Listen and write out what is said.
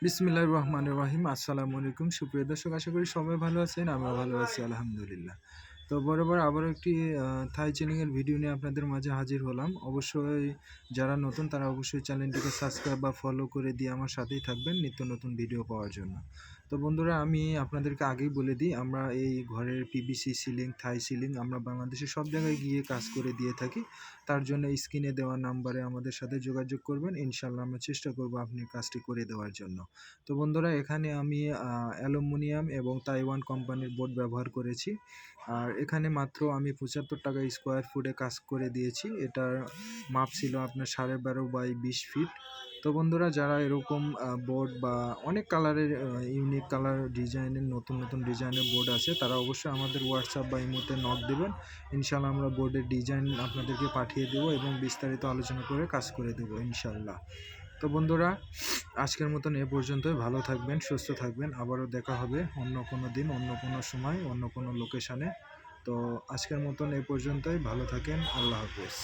বিসমিল্লাহির রহমানির রহিম। আসসালামু আলাইকুম সুপ্রিয় দর্শক, আশা করি সবাই ভালো আছেন। আমিও ভালো আছি আলহামদুলিল্লাহ। তো বরাবর আবারও একটি থাই চিনিংয়ের ভিডিও নিয়ে আপনাদের মাঝে হাজির হলাম। অবশ্যই যারা নতুন তারা অবশ্যই চ্যানেলটিকে সাবস্ক্রাইব বা ফলো করে দিয়ে আমার সাথেই থাকবেন নিত্য নতুন ভিডিও পাওয়ার জন্য। তো বন্ধুরা, আমি আপনাদেরকে আগেই বলে দিই, আমরা এই ঘরের পিভিসি সিলিং, থাই সিলিং আমরা বাংলাদেশের সব জায়গায় গিয়ে কাজ করে দিয়ে থাকি। তার জন্য স্ক্রিনে দেওয়া নাম্বারে আমাদের সাথে যোগাযোগ করবেন। ইনশাআল্লাহ আমরা চেষ্টা করব আপনি কাজটি করে দেওয়ার জন্য। তো বন্ধুরা, এখানে আমি অ্যালুমিনিয়াম এবং তাইওয়ান কোম্পানির বোর্ড ব্যবহার করেছি। আর এখানে মাত্র আমি ৳৭৫ স্কোয়ার ফুটে কাজ করে দিয়েছি। এটার মাপ ছিল আপনার 12.5 বাই 20 ফিট। তো বন্ধুরা, যারা এরকম বোর্ড বা অনেক কালারের ইউনিক কালার ডিজাইনের নতুন নতুন ডিজাইনের বোর্ড আছে, তারা অবশ্যই আমাদের হোয়াটসঅ্যাপ বা ইমোতে নক দেবেন। ইনশাআল্লাহ আমরা বোর্ডের ডিজাইন আপনাদেরকে পাঠিয়ে দেবো এবং বিস্তারিত আলোচনা করে কাজ করে দেবো ইনশাআল্লাহ। তো বন্ধুরা, আজকের মতন এ পর্যন্তই। ভালো থাকবেন, সুস্থ থাকবেন। আবারও দেখা হবে অন্য কোনো দিন, অন্য কোনো সময়, অন্য কোনো লোকেশানে। তো আজকের মতন এ পর্যন্তই। ভালো থাকেন। আল্লাহ হাফেজ।